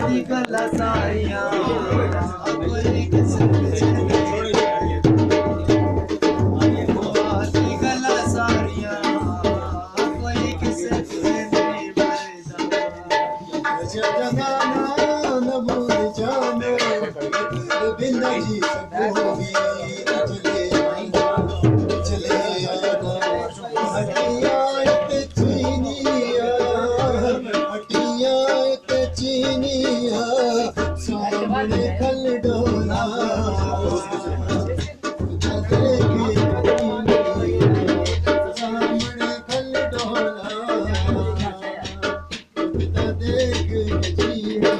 दी गल्लां सारियां कोई किसे दी गल्लां सारियां कोई किसे नहीं बरदा जगाना न भूल जाना बिंदा जी सकोगी चले आना हटिया ते चीनिया हटिया ते चीनिया सामने खल डोला सामने खल डोला देख जीनिया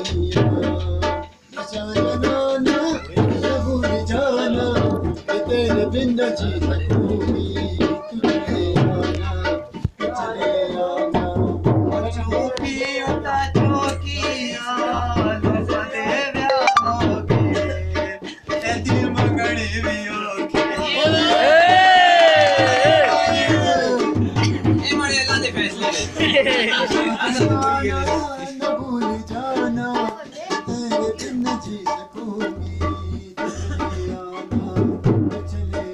जाना ना भूल जाना तेरे बिन जी सकूंगी तुझे आना चले आना चौकी उता चौकिया लोग दे व्याहोगे ए दिल मगड़ी भी होगे ए मरे अल्लाह दे फैसले न भूल जाना तेरे बिन जी सकूंगी तुझे आना चले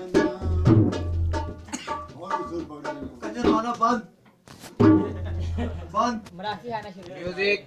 आना कंजर गाना बंद बंद मराठी गाना शुरू म्यूजिक